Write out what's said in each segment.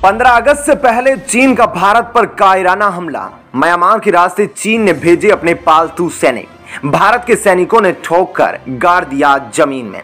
15 अगस्त से पहले चीन का भारत पर कायराना हमला। म्यांमार के रास्ते चीन ने भेजे अपने पालतू सैनिक, भारत के सैनिकों ने ठोक कर गाड़ दिया जमीन में।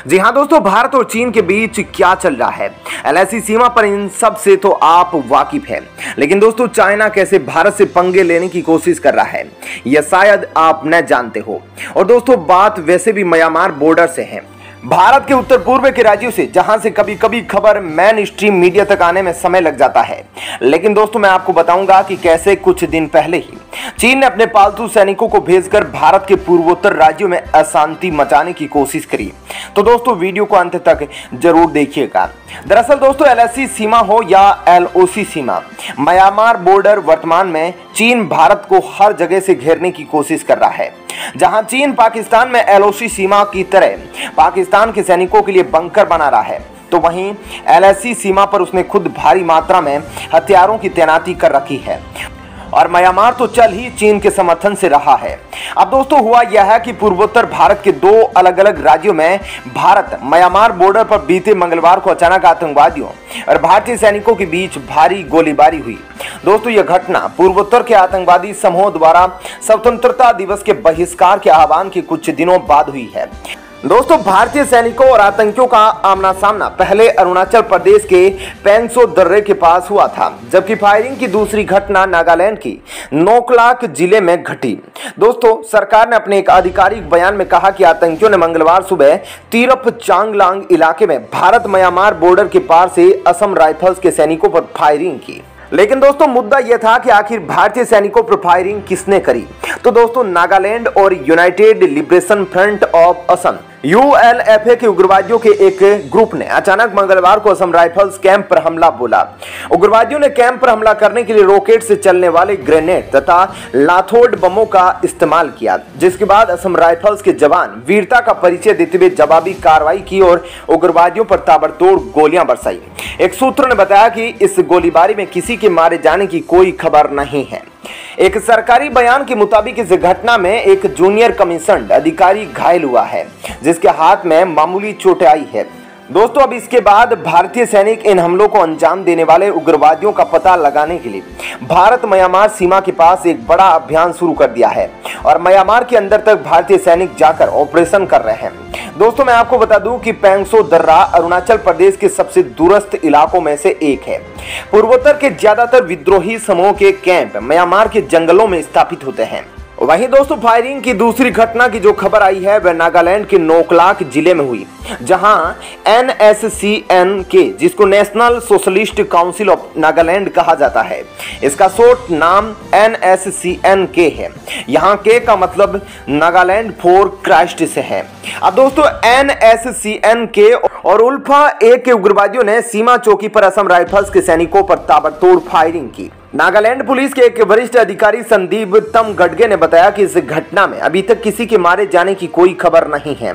जी हां दोस्तों, भारत और चीन के बीच क्या चल रहा है, एलएसी सीमा पर इन सब से तो आप वाकिफ हैं। लेकिन दोस्तों, चाइना कैसे भारत से पंगे लेने की कोशिश कर रहा है, यह शायद आप न जानते हो। और दोस्तों, बात वैसे भी म्यांमार बॉर्डर से है, भारत के उत्तर पूर्व के राज्यों से, जहां से कभी कभी खबर मेन स्ट्रीम मीडिया तक आने में समय लग जाता है। लेकिन दोस्तों, मैं आपको बताऊंगा कि कैसे कुछ दिन पहले ही चीन ने अपने पालतू सैनिकों को भेजकर भारत के पूर्वोत्तर राज्यों में अशांति मचाने की कोशिश करी। तो दोस्तों, वीडियो को अंत तक जरूर देखिएगा। दरअसल दोस्तों, एलएसी सीमा हो या एलओसी सीमा, म्यांमार बॉर्डर वर्तमान में चीन भारत को हर जगह से घेरने की कोशिश कर रहा है। जहां चीन पाकिस्तान में एलओसी सीमा की तरह पाकिस्तान के सैनिकों के लिए बंकर बना रहा है, तो वहीं एलएसी सीमा पर उसने खुद भारी मात्रा में हथियारों की तैनाती कर रखी है। और म्यांमार तो चल ही चीन के समर्थन से रहा है। अब दोस्तों, हुआ यह है कि पूर्वोत्तर भारत के दो अलग अलग राज्यों में भारत म्यांमार बॉर्डर पर बीते मंगलवार को अचानक आतंकवादियों और भारतीय सैनिकों के बीच भारी गोलीबारी हुई। दोस्तों, यह घटना पूर्वोत्तर के आतंकवादी समूह द्वारा स्वतंत्रता दिवस के बहिष्कार के आह्वान के कुछ दिनों बाद हुई है। दोस्तों, भारतीय सैनिकों और आतंकियों का आमना सामना पहले अरुणाचल प्रदेश के पेंगसो दर्रे के पास हुआ था, जबकि फायरिंग की दूसरी घटना नागालैंड की नोकलाक जिले में घटी। दोस्तों, सरकार ने अपने एक आधिकारिक बयान में कहा कि आतंकियों ने मंगलवार सुबह तिरप चांगलांग इलाके में भारत म्यांमार बॉर्डर के पार से असम राइफल्स के सैनिकों पर फायरिंग की। लेकिन दोस्तों, मुद्दा यह था कि आखिर भारतीय सैनिकों पर फायरिंग किसने करी। तो दोस्तों, नागालैंड और united liberation front of Assam ULFA के उग्रवादियों के एक ग्रुप ने अचानक मंगलवार को असम राइफल्स कैंप पर हमला बोला। उग्रवादियों ने कैंप पर हमला करने के लिए रॉकेट से चलने वाले ग्रेनेड तथा लाथोड बमों का इस्तेमाल किया, जिसके बाद असम राइफल्स के जवान वीरता का परिचय देते हुए जवाबी कार्रवाई की और उग्रवादियों पर ताबड़तोड़ गोलियां बरसाई। एक सूत्र ने बताया कि इस गोलीबारी में किसी के मारे जाने की कोई खबर नहीं है। एक सरकारी बयान के मुताबिक इस घटना में एक जूनियर कमीशन्ड अधिकारी घायल हुआ है, जिसके हाथ में मामूली चोटें आई है। दोस्तों, अब इसके बाद भारतीय सैनिक इन हमलों को अंजाम देने वाले उग्रवादियों का पता लगाने के लिए भारत म्यांमार सीमा के पास एक बड़ा अभियान शुरू कर दिया है और म्यांमार के अंदर तक भारतीय सैनिक जाकर ऑपरेशन कर रहे हैं। दोस्तों, मैं आपको बता दूं कि पेंगसो दर्रा अरुणाचल प्रदेश के सबसे दूरस्थ इलाकों में से एक है। पूर्वोत्तर के ज्यादातर विद्रोही समूह के कैंप म्यांमार के जंगलों में स्थापित होते हैं। वहीं दोस्तों, फायरिंग की दूसरी घटना की जो खबर आई है वह नागालैंड के नोकलाक जिले में हुई, जहां एनएससीएनके, जिसको national socialist council of Nagaland कहा जाता है, इसका शॉर्ट नाम एनएससीएनके है। यहां के का मतलब नागालैंड फॉर क्राइस्ट से है। अब दोस्तों, एनएससीएनके और उल्फा ए के उग्रवादियों ने सीमा चौकी पर असम राइफल्स के सैनिकों पर ताबड़तोड़ फायरिंग की। नागालैंड पुलिस के एक वरिष्ठ अधिकारी संदीप तम गडगे ने बताया कि इस घटना में अभी तक किसी के मारे जाने की कोई खबर नहीं है।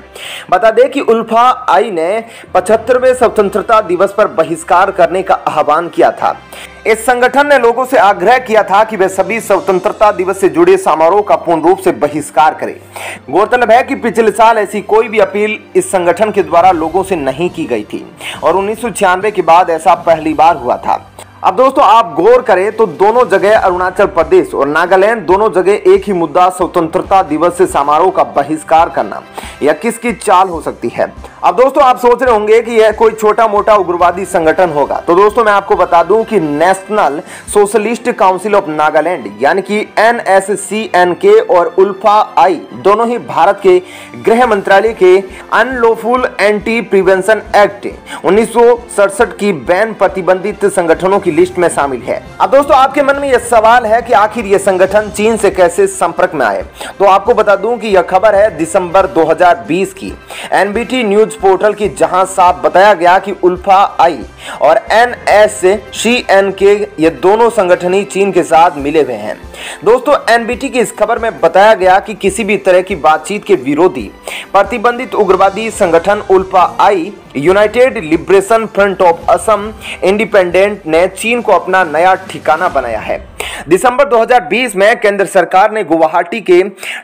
बता दें कि उल्फा आई ने 75वें स्वतंत्रता दिवस पर बहिष्कार करने का आह्वान किया था। इस संगठन ने लोगों से आग्रह किया था कि वे सभी स्वतंत्रता दिवस से जुड़े समारोह का पूर्ण रूप से बहिष्कार करें। गौरतलब है कि पिछले साल ऐसी कोई भी अपील इस संगठन के द्वारा लोगों से नहीं की गई थी और 1996 के बाद ऐसा पहली बार हुआ था। अब दोस्तों, आप गौर करें तो दोनों जगह अरुणाचल प्रदेश और नागालैंड दोनों जगह एक ही मुद्दा स्वतंत्रता दिवस से समारोह का बहिष्कार करना, यह किसकी चाल हो सकती है। अब दोस्तों, आप सोच रहे होंगे कि यह कोई छोटा मोटा उग्रवादी संगठन होगा। तो दोस्तों, मैं आपको बता दूं कि national socialist council of Nagaland यानी कि एनएससीएनके और उल्फा आई दोनों ही भारत के गृह मंत्रालय के अनलॉफुल एंटी प्रिवेंशन एक्ट 1967 की बैन प्रतिबंधित संगठनों की लिस्ट में शामिल है। अब दोस्तों, आपके मन में यह सवाल है कि आखिर यह संगठन चीन से कैसे संपर्क में आए। तो आपको बता दूं कि यह खबर है दिसंबर 2020 की एनबीटी न्यूज पोर्टल की, जहां साफ बताया गया कि उल्फा आई और एनएससीएनके ये दोनों संगठन ही चीन के साथ मिले हुए हैं। दोस्तों, एनबीटी की इस खबर में बताया गया कि किसी भी तरह की बातचीत के विरोधी प्रतिबंधित उग्रवादी संगठन ULFA I, united liberation front of Assam independent ने चीन को अपना नया ठिकाना बनाया है। दिसंबर 2020 में केंद्र सरकार ने गुवाहाटी के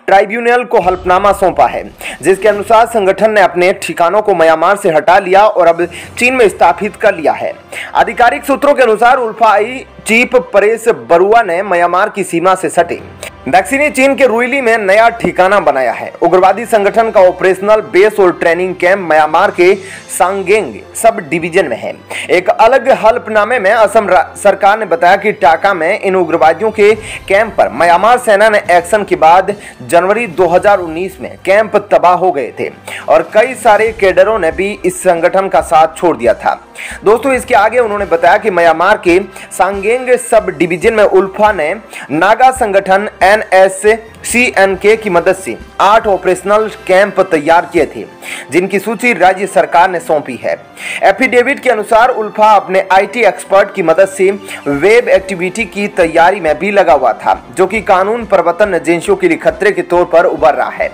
ट्राइब्यूनल को हल्फनामा सौंपा है, जिसके अनुसार संगठन ने अपने ठिकानों को म्यांमार से हटा लिया और अब चीन में स्थापित कर लिया है। आधिकारिक सूत्रों के अनुसार उल्फा आई चीफ परेश बरुआ ने म्यांमार की सीमा से सटे दक्षिणी चीन के रुइली में नया ठिकाना बनाया है। उग्रवादी संगठन का ऑपरेशनल बेस और ट्रेनिंग कैंप म्यांमार के सांगेंग सब डिवीजन में है। एक अलग हल्फनामे में असम सरकार ने बताया कि टाका में इन उग्रवादियों के कैंप पर म्यांमार सेना ने एक्शन के बाद जनवरी 2019 में कैंप तबाह हो गए थे और कई सारे कैडरों ने भी इस संगठन का साथ छोड़ दिया था। दोस्तों, इसके आगे उन्होंने बताया कि म्यांमार के सांगेंग सब डिवीजन में उल्फा ने नागा संगठन NSCNK की मदद से 8 ऑपरेशनल कैंप तैयार किए थे, जिनकी सूची राज्य सरकार ने सौंपी है। एफिडेविट के अनुसार उल्फा अपने IT एक्सपर्ट की मदद से वेब एक्टिविटी की तैयारी में भी लगा हुआ था, जो कि कानून प्रवर्तन एजेंसियों के लिए खतरे के तौर पर उभर रहा है।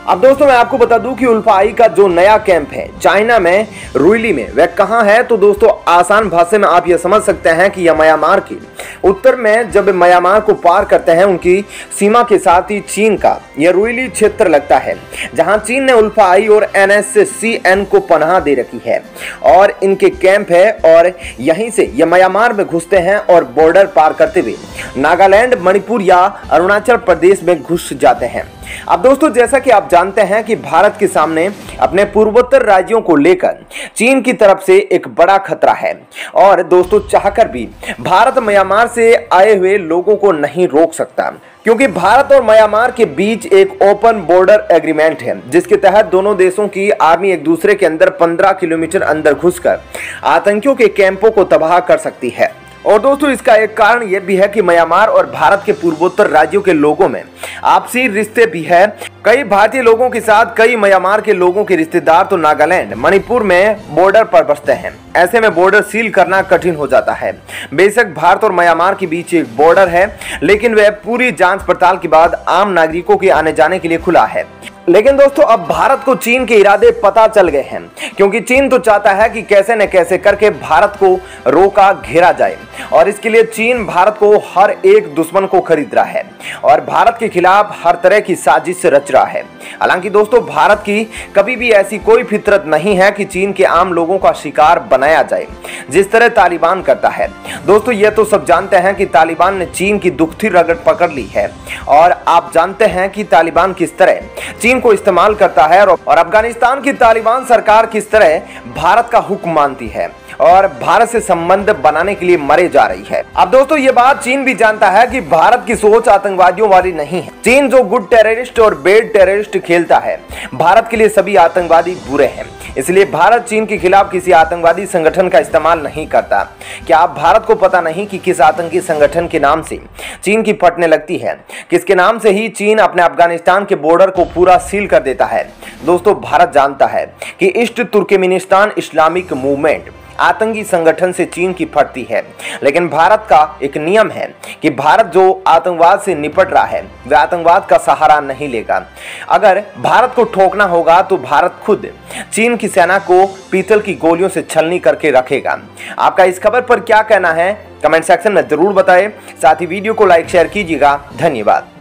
अब दोस्तों, मैं आपको बता दूं कि उल्फा आई का जो नया कैंप है चाइना में रुइली में, वह कहां है। तो दोस्तों, आसान भाषा में आप यह समझ सकते हैं कि यह म्यांमार के उत्तर में जब म्यांमार को पार करते हैं उनकी सीमा के साथ ही चीन का यह रुइली क्षेत्र लगता है, जहां चीन ने उल्फा आई और NSCN को पनाह दे रखी है और इनके कैंप है और यहीं से यह म्यांमार में घुसते हैं और बॉर्डर पार करते हुए नागालैंड, मणिपुर या अरुणाचल प्रदेश में घुस जाते हैं। अब दोस्तों, जैसा कि आप जानते हैं कि भारत के सामने अपने पूर्वोत्तर राज्यों को लेकर चीन की तरफ से एक बड़ा खतरा है और दोस्तों, चाहकर भी भारत म्यांमार से आए हुए लोगों को नहीं रोक सकता, क्योंकि भारत और म्यांमार के बीच एक ओपन बॉर्डर एग्रीमेंट है, जिसके तहत दोनों देशों की आर्मी एक दूसरे के अंदर 15 किलोमीटर अंदर घुसकर आतंकियों के कैंपों को तबाह कर सकती है। और दोस्तों, इसका एक कारण यह भी है कि म्यांमार और भारत के पूर्वोत्तर राज्यों के लोगों में आपसी रिश्ते भी है। कई भारतीय लोगों के साथ कई म्यांमार के लोगों के रिश्तेदार तो नागालैंड, मणिपुर में बॉर्डर पर बसते हैं। ऐसे में बॉर्डर सील करना कठिन हो जाता है। बेशक भारत और म्यांमार के बीच एक बॉर्डर है, लेकिन वह पूरी जांच पड़ताल के बाद आम नागरिकों के आने जाने के लिए खुला है। लेकिन दोस्तों, अब भारत को चीन के इरादे पता चल गए हैं, क्योंकि चीन तो चाहता है कि कैसे न कैसे करके भारत को रोका घेरा जाए और इसके लिए चीन भारत को हर एक दुश्मन को खरीद रहा है और भारत के खिलाफ हर तरह की साजिश रच रहा है। हालांकि दोस्तों, भारत की कभी भी ऐसी कोई फितरत नहीं है कि चीन के आम लोगों का शिकार बनाया जाए, जिस तरह तालिबान करता है। दोस्तों, ये तो सब जानते हैं कि तालिबान ने चीन की दुखती रगड़ पकड़ ली है और आप जानते हैं कि तालिबान किस तरह चीन को इस्तेमाल करता है और अफगानिस्तान की तालिबान सरकार किस तरह भारत का हुक्म मानती है और भारत से संबंध बनाने के लिए मरे जा रही है। अब दोस्तों, ये बात चीन भी जानता है कि भारत की सोच आतंकवादियों वाली नहीं है। चीन जो गुड टेररिस्ट और बेड टेररिस्ट खेलता है, भारत के लिए सभी आतंकवादी बुरे हैं। इसलिए भारत चीन के खिलाफ किसी आतंकवादी संगठन का इस्तेमाल नहीं करता। क्या आप भारत को पता नहीं कि किस आतंकी संगठन के नाम से चीन की फटने लगती है? किसके नाम से ही चीन अपने अफगानिस्तान के बॉर्डर को पूरा सील कर देता है? दोस्तों, भारत जानता है कि ईस्ट तुर्कमेनिस्तान इस्लामिक मूवमेंट आतंकी संगठन से चीन की फटती है, लेकिन भारत का एक नियम है कि भारत जो आतंकवाद से निपट रहा है वह आतंकवाद का सहारा नहीं लेगा। अगर भारत को ठोकना होगा तो भारत खुद चीन की सेना को पीतल की गोलियों से छलनी करके रखेगा। आपका इस खबर पर क्या कहना है? कमेंट सेक्शन में जरूर बताएं। साथ ही वीडियो को लाइक शेयर कीजिएगा। धन्यवाद।